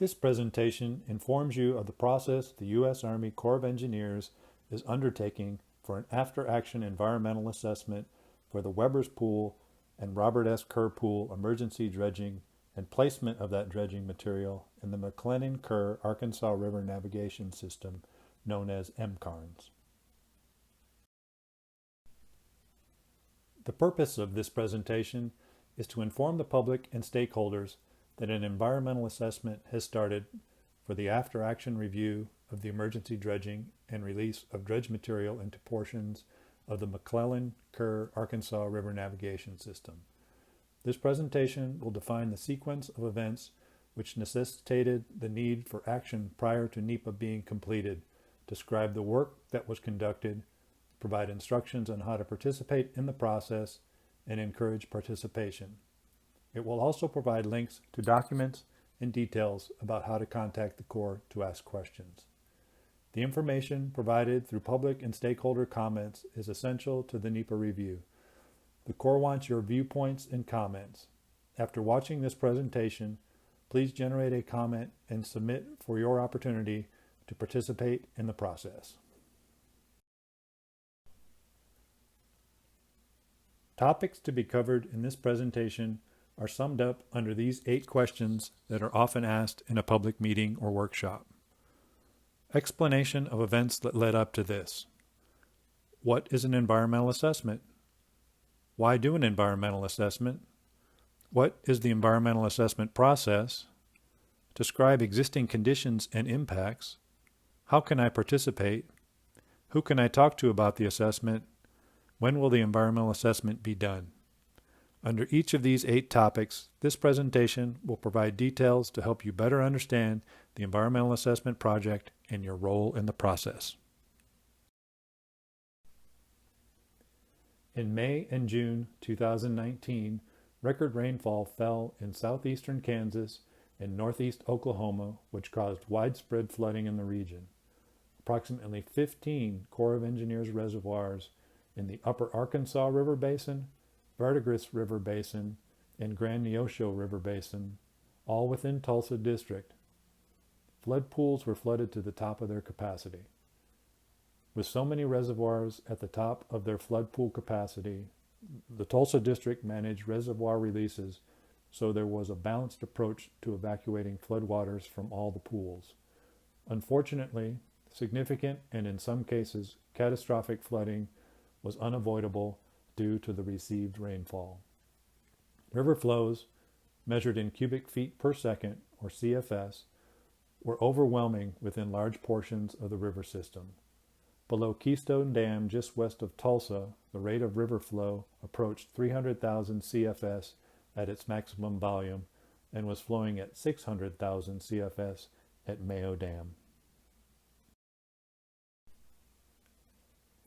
This presentation informs you of the process the U.S. Army Corps of Engineers is undertaking for an after-action environmental assessment for the Weber's Pool and Robert S. Kerr Pool emergency dredging and placement of that dredging material in the McClellan-Kerr Arkansas River Navigation System, known as MKARNS. The purpose of this presentation is to inform the public and stakeholders that an environmental assessment has started for the after-action review of the emergency dredging and release of dredge material into portions of the McClellan-Kerr Arkansas River Navigation System. This presentation will define the sequence of events which necessitated the need for action prior to NEPA being completed, describe the work that was conducted, provide instructions on how to participate in the process, and encourage participation. It will also provide links to documents and details about how to contact the Corps to ask questions. The information provided through public and stakeholder comments is essential to the NEPA review. The Corps wants your viewpoints and comments. After watching this presentation, please generate a comment and submit for your opportunity to participate in the process. Topics to be covered in this presentation are summed up under these 8 questions that are often asked in a public meeting or workshop. Explanation of events that led up to this. What is an environmental assessment? Why do an environmental assessment? What is the environmental assessment process? Describe existing conditions and impacts. How can I participate? Who can I talk to about the assessment? When will the environmental assessment be done? Under each of these 8 topics, this presentation will provide details to help you better understand the environmental assessment project and your role in the process. In May and June 2019, record rainfall fell in southeastern Kansas and northeast Oklahoma, which caused widespread flooding in the region. Approximately 15 Corps of Engineers reservoirs in the Upper Arkansas River Basin, Verdigris River Basin, and Grand Neosho River Basin, all within Tulsa District. Flood pools were flooded to the top of their capacity. With so many reservoirs at the top of their flood pool capacity, the Tulsa District managed reservoir releases, so there was a balanced approach to evacuating floodwaters from all the pools. Unfortunately, significant and in some cases catastrophic flooding was unavoidable due to the received rainfall. River flows, measured in cubic feet per second, or CFS, were overwhelming within large portions of the river system. Below Keystone Dam, just west of Tulsa, the rate of river flow approached 300,000 CFS at its maximum volume and was flowing at 600,000 CFS at Mayo Dam.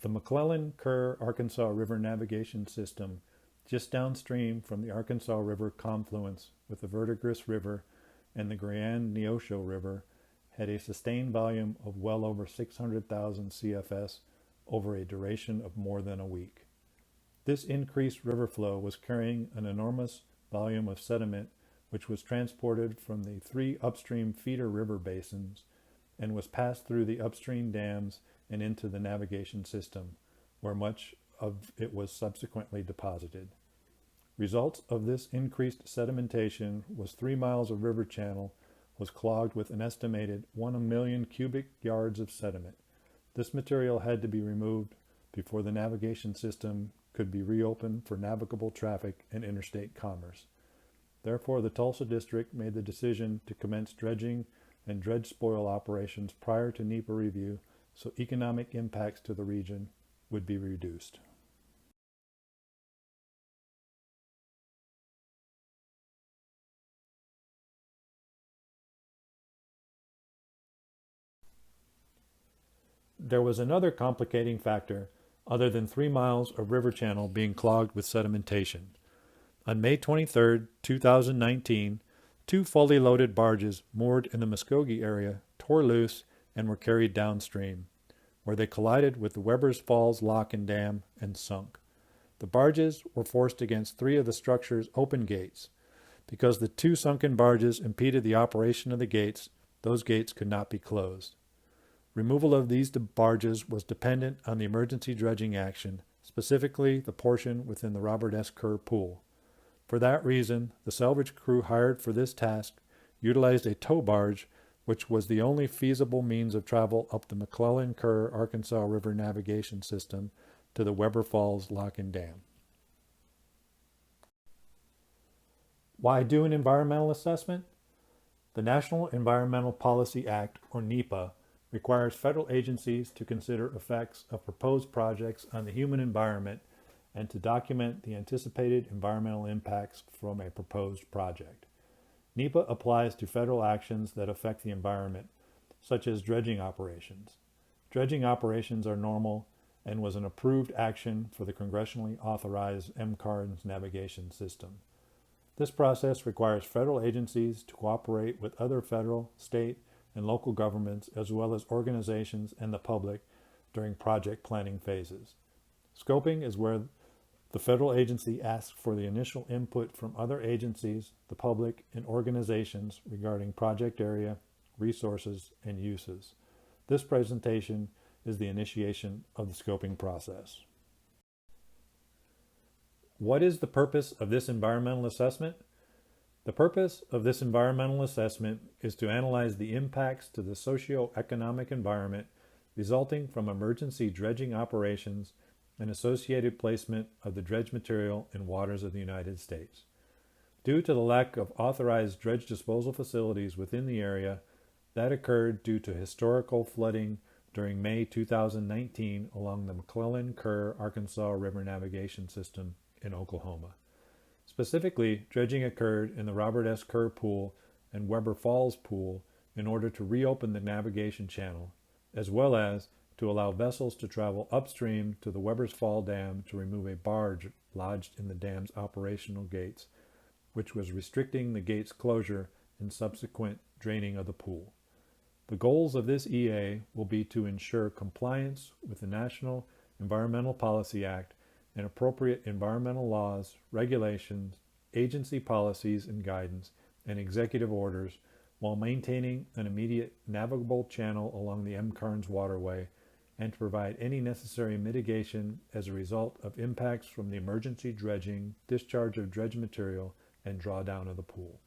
The McClellan-Kerr Arkansas River Navigation System, just downstream from the Arkansas River confluence with the Verdigris River and the Grand Neosho River, had a sustained volume of well over 600,000 CFS over a duration of more than a week. This increased river flow was carrying an enormous volume of sediment which was transported from the 3 upstream feeder river basins and was passed through the upstream dams and into the navigation system, where much of it was subsequently deposited. Results of this increased sedimentation was 3 miles of river channel was clogged with an estimated 1 million cubic yards of sediment. This material had to be removed before the navigation system could be reopened for navigable traffic and interstate commerce. Therefore, the Tulsa District made the decision to commence dredging and dredge spoil operations prior to NEPA review so economic impacts to the region would be reduced. There was another complicating factor other than 3 miles of river channel being clogged with sedimentation. On May 23, 2019, 2 fully loaded barges moored in the Muskogee area tore loose and were carried downstream, where they collided with the Weber's Falls Lock and Dam and sunk. The barges were forced against 3 of the structure's open gates. Because the two sunken barges impeded the operation of the gates, those gates could not be closed. Removal of these barges was dependent on the emergency dredging action, specifically the portion within the Robert S. Kerr pool. For that reason, the salvage crew hired for this task utilized a tow barge, which was the only feasible means of travel up the McClellan Kerr Arkansas River navigation system to the Weber Falls Lock and Dam. Why do an environmental assessment? The National Environmental Policy Act, or NEPA, requires federal agencies to consider effects of proposed projects on the human environment and to document the anticipated environmental impacts from a proposed project. NEPA applies to federal actions that affect the environment, such as dredging operations. Dredging operations are normal and was an approved action for the congressionally authorized MKARNS navigation system. This process requires federal agencies to cooperate with other federal, state, and local governments, as well as organizations and the public during project planning phases. Scoping is where the federal agency asks for the initial input from other agencies, the public, and organizations regarding project area, resources, and uses. This presentation is the initiation of the scoping process. What is the purpose of this environmental assessment? The purpose of this environmental assessment is to analyze the impacts to the socio-economic environment resulting from emergency dredging operations and associated placement of the dredge material in waters of the United States. Due to the lack of authorized dredge disposal facilities within the area, that occurred due to historical flooding during May 2019 along the McClellan Kerr Arkansas River navigation system in Oklahoma. Specifically, dredging occurred in the Robert S. Kerr Pool and Weber Falls Pool in order to reopen the navigation channel, as well as to allow vessels to travel upstream to the Weber's Fall Dam to remove a barge lodged in the dam's operational gates, which was restricting the gate's closure and subsequent draining of the pool. The goals of this EA will be to ensure compliance with the National Environmental Policy Act and appropriate environmental laws, regulations, agency policies and guidance, and executive orders while maintaining an immediate navigable channel along the MKARNS waterway and to provide any necessary mitigation as a result of impacts from the emergency dredging, discharge of dredge material, and drawdown of the pool.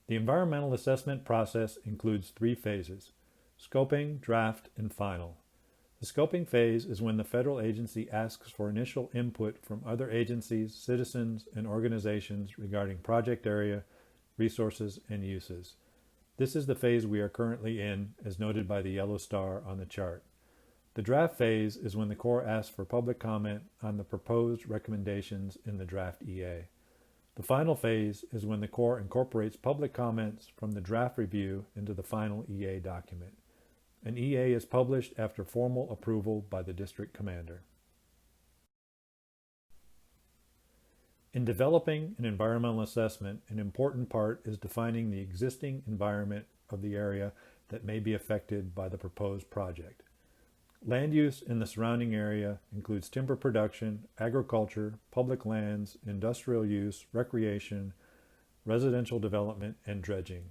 The environmental assessment process includes 3 phases: scoping, draft, and final. The scoping phase is when the federal agency asks for initial input from other agencies, citizens, and organizations regarding project area, resources, and uses. This is the phase we are currently in, as noted by the yellow star on the chart. The draft phase is when the Corps asks for public comment on the proposed recommendations in the draft EA. The final phase is when the Corps incorporates public comments from the draft review into the final EA document. An EA is published after formal approval by the district commander. In developing an environmental assessment, an important part is defining the existing environment of the area that may be affected by the proposed project. Land use in the surrounding area includes timber production, agriculture, public lands, industrial use, recreation, residential development, and dredging.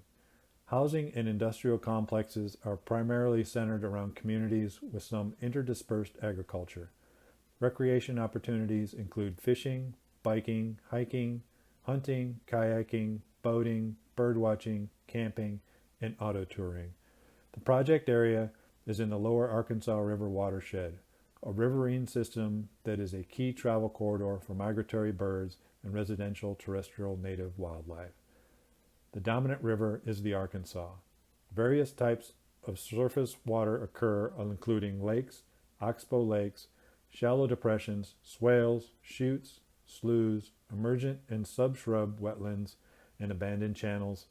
Housing and industrial complexes are primarily centered around communities with some interdispersed agriculture. Recreation opportunities include fishing, biking, hiking, hunting, kayaking, boating, birdwatching, camping, and auto touring. The project area is in the lower Arkansas River watershed, a riverine system that is a key travel corridor for migratory birds and residential terrestrial native wildlife. The dominant river is the Arkansas. Various types of surface water occur, including lakes, oxbow lakes, shallow depressions, swales, chutes, sloughs, emergent and subshrub wetlands, and abandoned channels,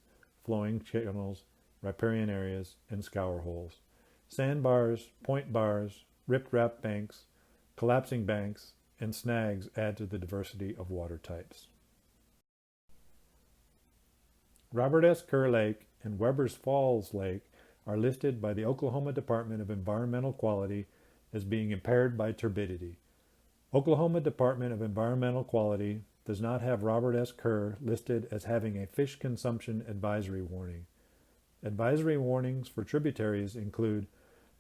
flowing channels, riparian areas, and scour holes. Sandbars, point bars, rip-rap banks, collapsing banks, and snags add to the diversity of water types. Robert S. Kerr Lake and Weber's Falls Lake are listed by the Oklahoma Department of Environmental Quality as being impaired by turbidity. Oklahoma Department of Environmental Quality does not have Robert S. Kerr listed as having a fish consumption advisory warning. Advisory warnings for tributaries include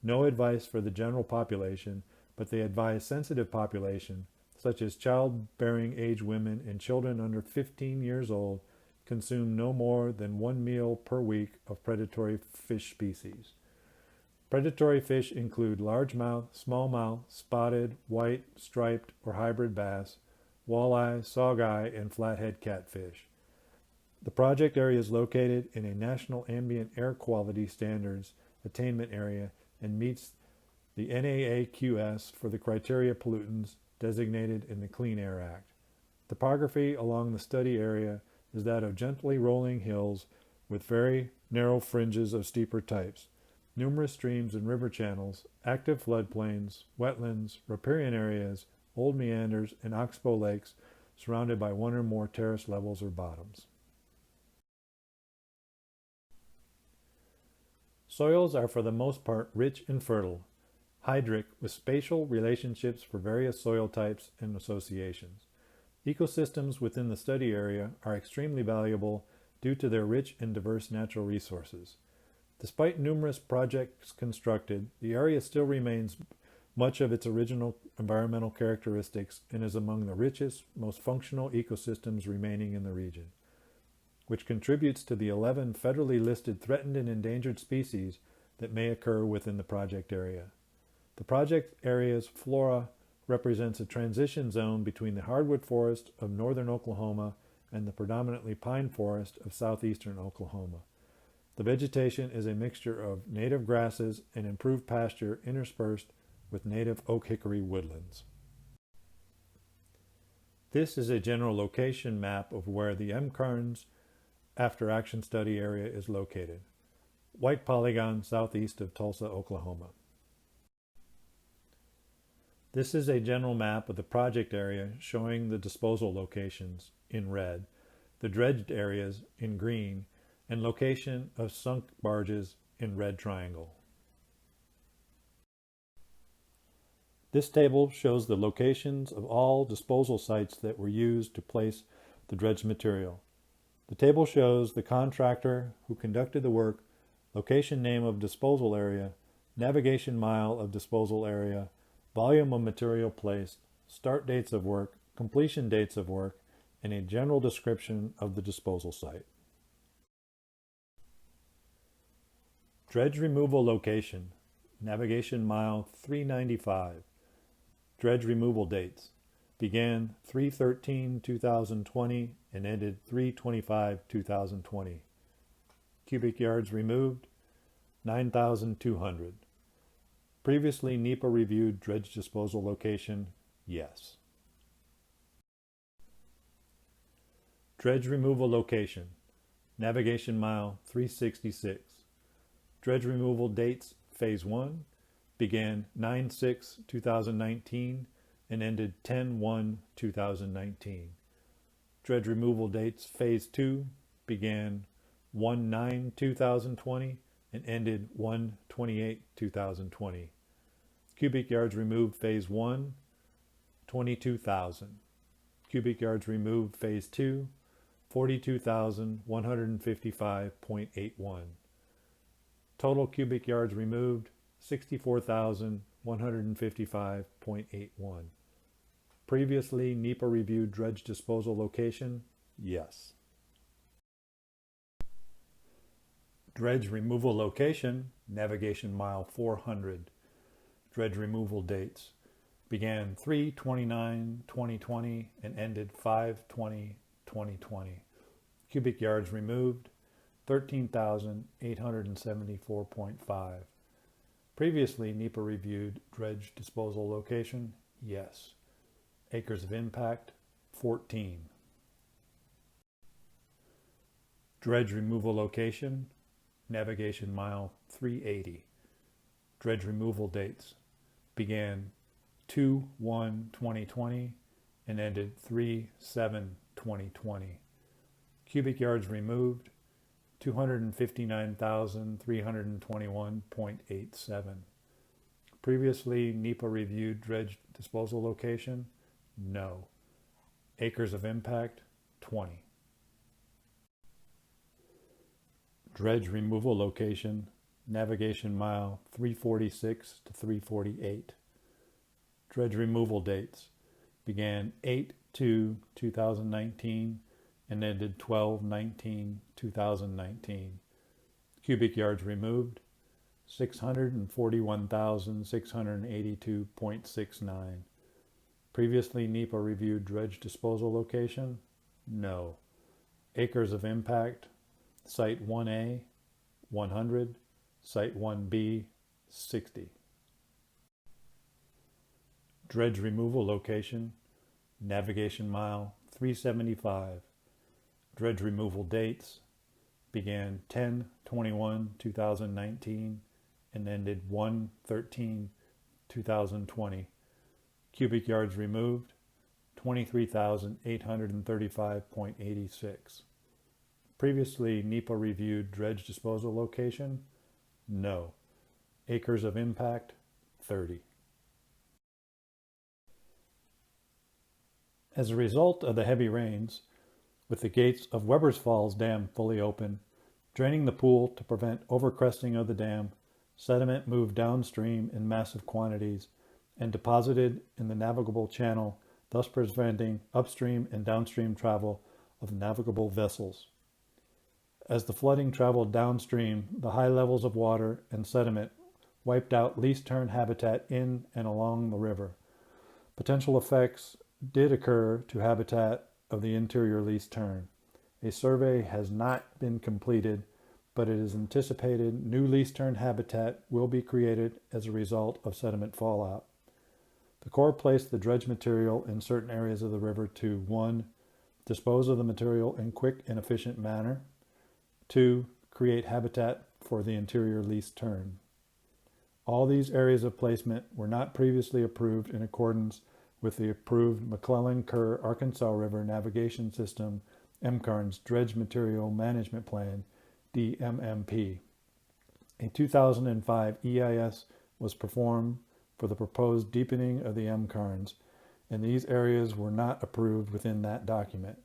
no advice for the general population, but they advise sensitive population, such as childbearing age women and children under 15 years old, consume no more than 1 meal per week of predatory fish species. Predatory fish include largemouth, smallmouth, spotted, white, striped, or hybrid bass, walleye, saugeye, and flathead catfish. The project area is located in a National Ambient Air Quality Standards attainment area and meets the NAAQS for the criteria pollutants designated in the Clean Air Act. Topography along the study area is that of gently rolling hills with very narrow fringes of steeper types, numerous streams and river channels, active floodplains, wetlands, riparian areas, old meanders, and oxbow lakes surrounded by one or more terrace levels or bottoms. Soils are for the most part rich and fertile, hydric with spatial relationships for various soil types and associations. Ecosystems within the study area are extremely valuable due to their rich and diverse natural resources. Despite numerous projects constructed, the area still remains much of its original environmental characteristics and is among the richest, most functional ecosystems remaining in the region, which contributes to the 11 federally listed threatened and endangered species that may occur within the project area. The project area's flora represents a transition zone between the hardwood forest of northern Oklahoma and the predominantly pine forest of southeastern Oklahoma. The vegetation is a mixture of native grasses and improved pasture interspersed with native oak hickory woodlands. This is a general location map of where the MKARNS After Action Study area is located. White polygon southeast of Tulsa, Oklahoma. This is a general map of the project area showing the disposal locations in red, the dredged areas in green, and location of sunk barges in red triangle. This table shows the locations of all disposal sites that were used to place the dredged material. The table shows the contractor who conducted the work, location name of disposal area, navigation mile of disposal area, volume of material placed, start dates of work, completion dates of work, and a general description of the disposal site. Dredge removal location, navigation mile 395. Dredge removal dates, began 3/13/2020 and ended 3/25/2020. Cubic yards removed, 9,200. Previously NEPA reviewed dredge disposal location, yes. Dredge removal location, navigation mile 366. Dredge removal dates, phase 1, began 9/6/2019 and ended 10/1/2019. Dredge removal dates, phase 2, began 1/9/2020 and ended 1/28/2020. Cubic yards removed, phase 1, 22,000. Cubic yards removed, phase 2, 42,155.81. Total cubic yards removed, 64,155.81. Previously NEPA reviewed dredge disposal location, yes. Dredge removal location, navigation mile 400. Dredge removal dates, began 3/29/2020 and ended 5/20/2020. Cubic yards removed, 13,874.5. Previously NEPA reviewed dredge disposal location, yes. Acres of impact, 14. Dredge removal location, navigation mile 380. Dredge removal dates, began 2/1/2020 and ended 3/7/2020. Cubic yards removed, 259,321.87. Previously NEPA reviewed dredge disposal location, no. Acres of impact, 20. Dredge removal location, navigation mile 346 to 348. Dredge removal dates began 8/2/2019 and ended 12/19/2019. Cubic yards removed, 641,682.69. Previously NEPA reviewed dredge disposal location? No. Acres of impact, Site 1A, 100, Site 1B, 60. Dredge removal location, navigation mile 375. Dredge removal dates began 10/21/2019 and ended 1/13/2020. Cubic yards removed, 23,835.86. Previously NEPA reviewed dredge disposal location? No. Acres of impact, 30. As a result of the heavy rains, with the gates of Weber's Falls Dam fully open, draining the pool to prevent overcresting of the dam, sediment moved downstream in massive quantities and deposited in the navigable channel, thus preventing upstream and downstream travel of navigable vessels. As the flooding traveled downstream, the high levels of water and sediment wiped out least tern habitat in and along the river. Potential effects did occur to habitat of the interior least tern. A survey has not been completed, but it is anticipated new least tern habitat will be created as a result of sediment fallout. The Corps placed the dredge material in certain areas of the river to 1. Dispose of the material in quick and efficient manner. 2. Create habitat for the interior least tern. All these areas of placement were not previously approved in accordance with the approved McClellan Kerr Arkansas River Navigation System MKARNS Dredge Material Management Plan, DMMP. A 2005 EIS was performed for the proposed deepening of the MKARNS, and these areas were not approved within that document.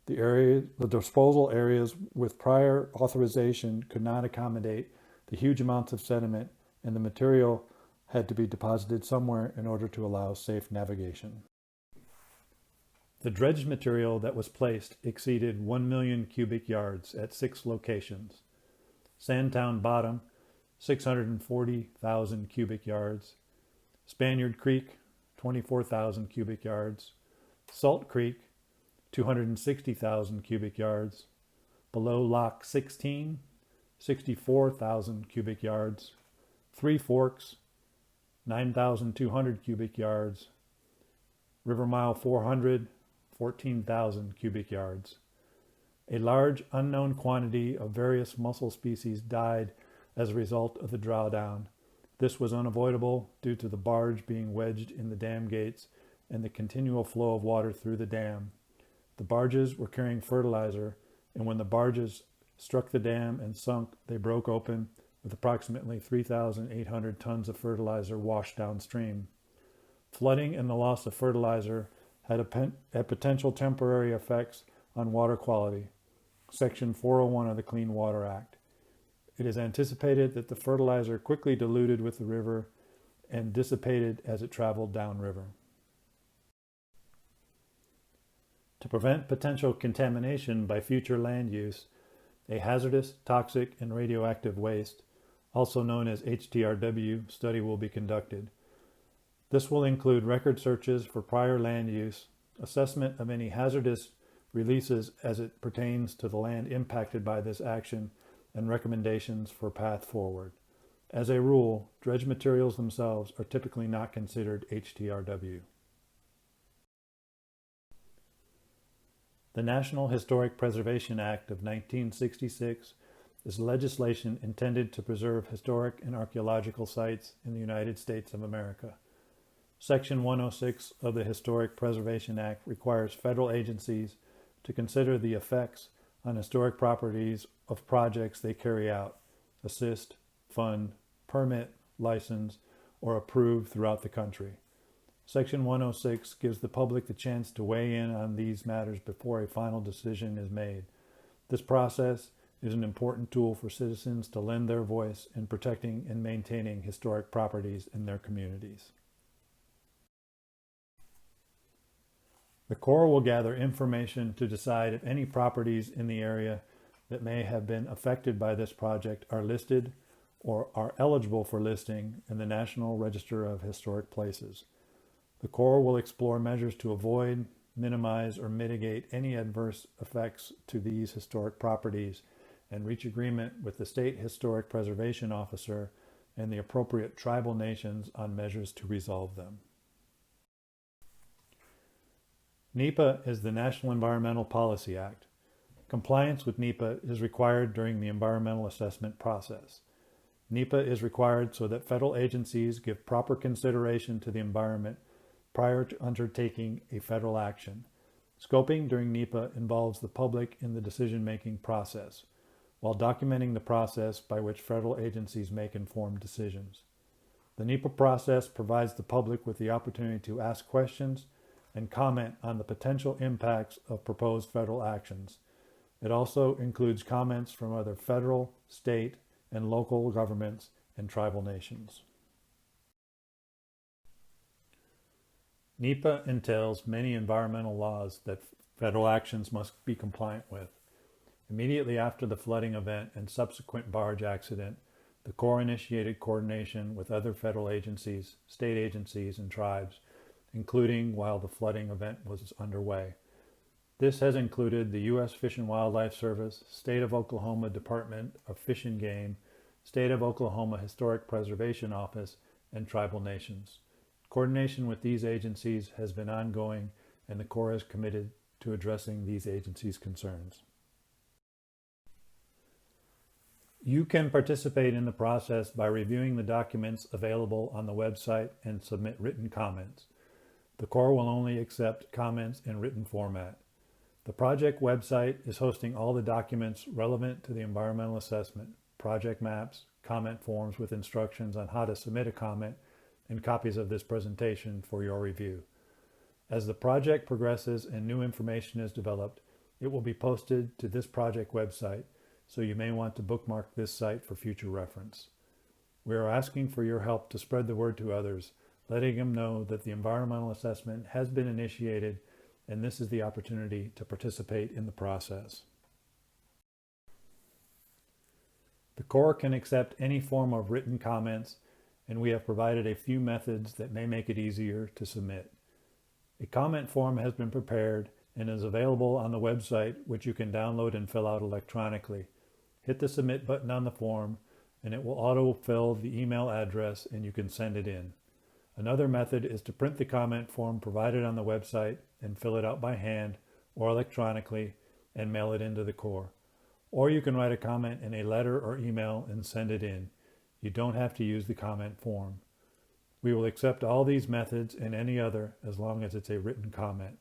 The disposal areas with prior authorization could not accommodate the huge amounts of sediment, and the material had to be deposited somewhere in order to allow safe navigation. The dredged material that was placed exceeded 1 million cubic yards at 6 locations. Sandtown Bottom, 640,000 cubic yards. Spaniard Creek, 24,000 cubic yards. Salt Creek, 260,000 cubic yards. Below Lock 16, 64,000 cubic yards. Three Forks, 9,200 cubic yards. River Mile 400, 14,000 cubic yards. A large unknown quantity of various mussel species died as a result of the drawdown. This was unavoidable due to the barge being wedged in the dam gates and the continual flow of water through the dam. The barges were carrying fertilizer, and when the barges struck the dam and sunk, they broke open with approximately 3,800 tons of fertilizer washed downstream. Flooding and the loss of fertilizer had potential temporary effects on water quality, Section 401 of the Clean Water Act. It is anticipated that the fertilizer quickly diluted with the river and dissipated as it traveled downriver. To prevent potential contamination by future land use, a hazardous, toxic, and radioactive waste, also known as HTRW, study will be conducted. This will include record searches for prior land use, assessment of any hazardous releases as it pertains to the land impacted by this action, and recommendations for path forward. As a rule, dredge materials themselves are typically not considered HTRW. The National Historic Preservation Act of 1966 is legislation intended to preserve historic and archaeological sites in the United States of America. Section 106 of the Historic Preservation Act requires federal agencies to consider the effects on historic properties of projects they carry out, assist, fund, permit, license, or approve throughout the country. Section 106 gives the public the chance to weigh in on these matters before a final decision is made. This process is an important tool for citizens to lend their voice in protecting and maintaining historic properties in their communities. The Corps will gather information to decide if any properties in the area that may have been affected by this project are listed or are eligible for listing in the National Register of Historic Places. The Corps will explore measures to avoid, minimize, or mitigate any adverse effects to these historic properties and reach agreement with the State Historic Preservation Officer and the appropriate tribal nations on measures to resolve them. NEPA is the National Environmental Policy Act. Compliance with NEPA is required during the environmental assessment process. NEPA is required so that federal agencies give proper consideration to the environment prior to undertaking a federal action. Scoping during NEPA involves the public in the decision-making process, while documenting the process by which federal agencies make informed decisions. The NEPA process provides the public with the opportunity to ask questions and comment on the potential impacts of proposed federal actions. It also includes comments from other federal, state, and local governments and tribal nations. NEPA entails many environmental laws that federal actions must be compliant with. Immediately after the flooding event and subsequent barge accident, the Corps initiated coordination with other federal agencies, state agencies, and tribes, including while the flooding event was underway. This has included the U.S. Fish and Wildlife Service, State of Oklahoma Department of Fish and Game, State of Oklahoma Historic Preservation Office, and tribal nations. Coordination with these agencies has been ongoing, and the Corps is committed to addressing these agencies' concerns. You can participate in the process by reviewing the documents available on the website and submit written comments. The Corps will only accept comments in written format. The project website is hosting all the documents relevant to the environmental assessment, project maps, comment forms with instructions on how to submit a comment, and copies of this presentation for your review. As the project progresses and new information is developed, it will be posted to this project website, so you may want to bookmark this site for future reference. We are asking for your help to spread the word to others, letting them know that the environmental assessment has been initiated and this is the opportunity to participate in the process. The Corps can accept any form of written comments, and we have provided a few methods that may make it easier to submit. A comment form has been prepared and is available on the website, which you can download and fill out electronically. Hit the submit button on the form and it will auto-fill the email address and you can send it in. Another method is to print the comment form provided on the website and fill it out by hand or electronically and mail it into the Corps. Or you can write a comment in a letter or email and send it in. You don't have to use the comment form. We will accept all these methods and any other as long as it's a written comment.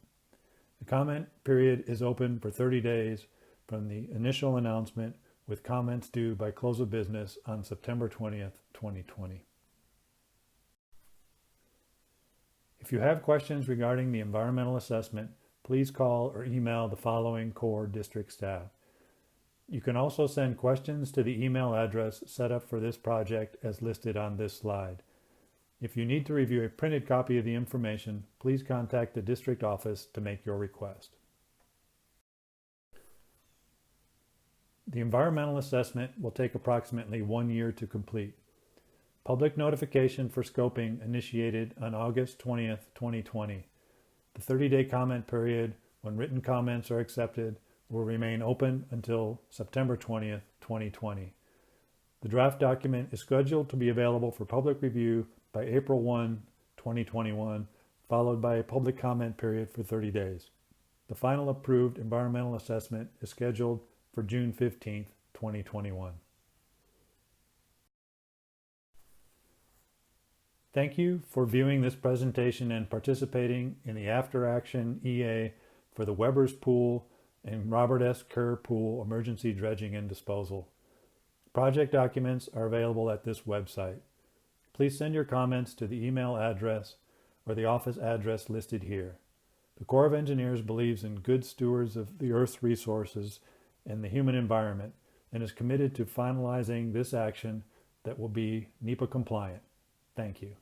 The comment period is open for 30 days from the initial announcement, with comments due by close of business on September 20th, 2020. If you have questions regarding the environmental assessment, please call or email the following Corps district staff. You can also send questions to the email address set up for this project as listed on this slide. If you need to review a printed copy of the information, please contact the district office to make your request. The environmental assessment will take approximately 1 year to complete. Public notification for scoping initiated on August 20th, 2020. The 30-day comment period, when written comments are accepted, will remain open until September 20th, 2020. The draft document is scheduled to be available for public review by April 1, 2021, followed by a public comment period for 30 days. The final approved environmental assessment is scheduled for June 15th, 2021. Thank you for viewing this presentation and participating in the After Action EA for the Weber's Pool and Robert S. Kerr Pool Emergency Dredging and Disposal. Project documents are available at this website. Please send your comments to the email address or the office address listed here. The Corps of Engineers believes in good stewards of the Earth's resources and the human environment and is committed to finalizing this action that will be NEPA compliant. Thank you.